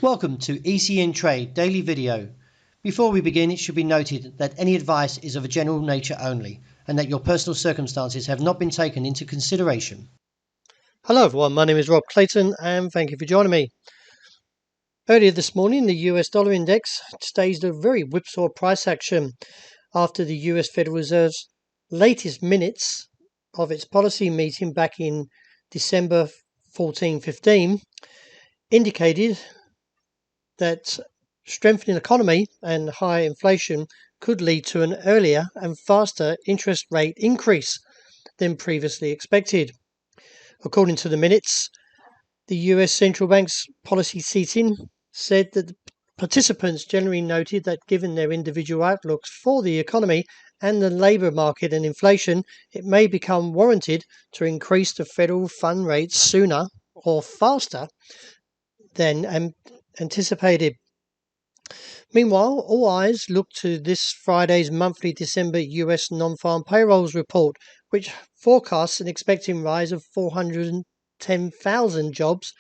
Welcome to ECNTRADE Daily Video. Before we begin, it should be noted that any advice is of a general nature only, and that your personal circumstances have not been taken into consideration. Hello everyone, my name is Rob Clayton and thank you for joining me. Earlier this morning, the US dollar index staged a very whipsaw price action after the US Federal Reserve's latest minutes of its policy meeting back in December 14-15 indicated that strengthening economy and high inflation could lead to an earlier and faster interest rate increase than previously expected. According to the minutes, the US Central Bank's policy seating said that the participants generally noted that given their individual outlooks for the economy and the labour market and inflation, it may become warranted to increase the federal fund rate sooner or faster than anticipated. Meanwhile, all eyes look to this Friday's monthly December US non-farm payrolls report, which forecasts an expecting rise of 410,000 jobs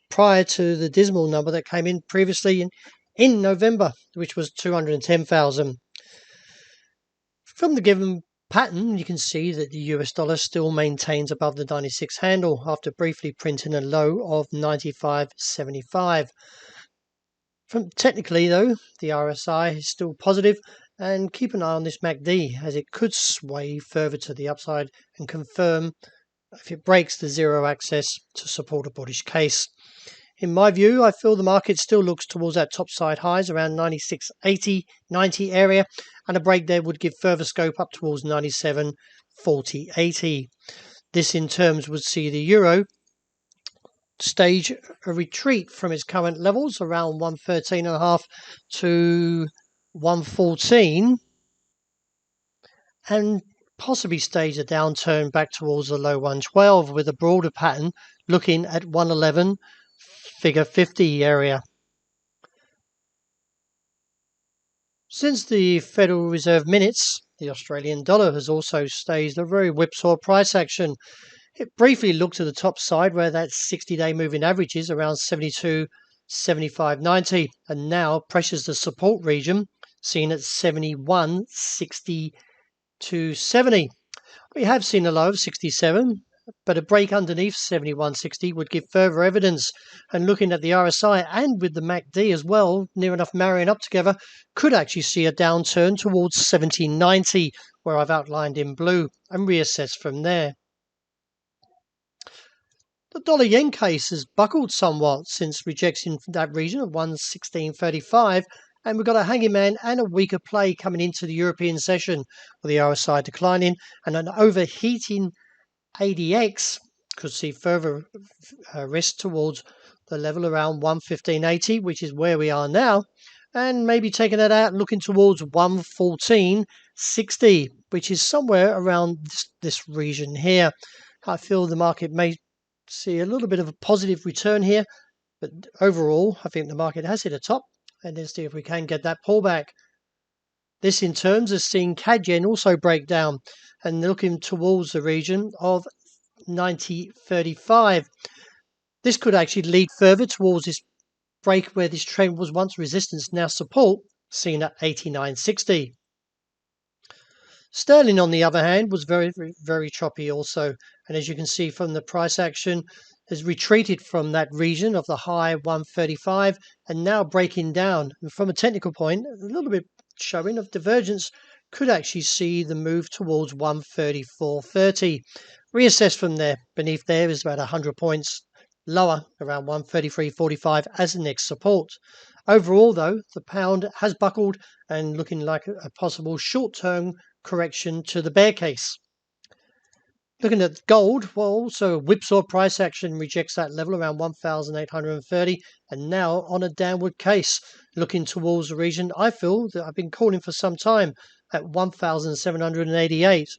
prior to the dismal number that came in previously in November, which was 210,000. From the given pattern, you can see that the US dollar still maintains above the 96 handle after briefly printing a low of 95.75. Technically, though, the RSI is still positive, and keep an eye on this MACD as it could sway further to the upside and confirm if it breaks the zero axis to support a bullish case. In my view, I feel the market still looks towards that top side highs around 96.80, 90 area, and a break there would give further scope up towards 97.40, 80. This in terms would see the euro stage a retreat from its current levels around 113.5 to 114 and possibly stage a downturn back towards the low 112 with a broader pattern looking at 111 figure 50 area. Since the Federal Reserve minutes, the Australian dollar has also staged a very whipsaw price action. It briefly looked to the top side where that 60-day moving average is around 72.75.90 and now pressures the support region seen at 71.60 We have seen a low of 67, but a break underneath 71.60 would give further evidence, and looking at the RSI and with the MACD as well near enough marrying up together, could actually see a downturn towards 17.90 where I've outlined in blue and reassess from there. The dollar yen case has buckled somewhat since rejecting that region of 116.35, and we've got a hanging man and a weaker play coming into the European session with the RSI declining and an overheating ADX could see further risk towards the level around 115.80, which is where we are now, and maybe taking that out and looking towards 114.60, which is somewhere around this region here. I feel the market may see a little bit of a positive return here, but overall I think the market has hit a top, and let's see if we can get that pullback. This in terms has seen CAD yen also break down and looking towards the region of 90.35. This could actually lead further towards this break where this trend was once resistance, now support, seen at 89.60. Sterling, on the other hand, was very, very choppy also, and as you can see from the price action, has retreated from that region of the high 135 and now breaking down. And from a technical point, a little bit showing of divergence, could actually see the move towards 134.30. Reassess from there. Beneath there is about 100 points lower, around 133.45 as the next support. Overall, though, the pound has buckled and looking like a possible short-term correction to the bear case. Looking at gold, well, also whipsaw price action rejects that level around 1,830 and now on a downward case, looking towards the region I feel that I've been calling for some time at 1,788.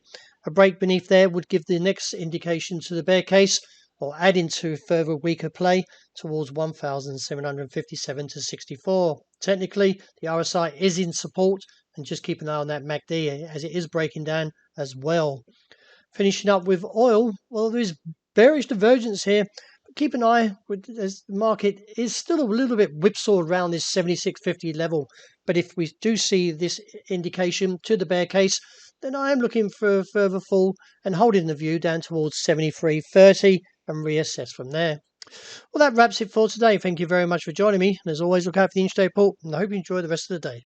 A break beneath there would give the next indication to the bear case, or add into further weaker play towards 1,757 to 64. Technically, the RSI is in support, and just keep an eye on that MACD as it is breaking down as well. Finishing up with oil, well, there is bearish divergence here, keep an eye as the market is still a little bit whipsawed around this 76.50 level. But if we do see this indication to the bear case, then I am looking for a further fall and holding the view down towards 73.30 and reassess from there. Well, that wraps it for today. Thank you very much for joining me. And as always, look out for the intraday report, and I hope you enjoy the rest of the day.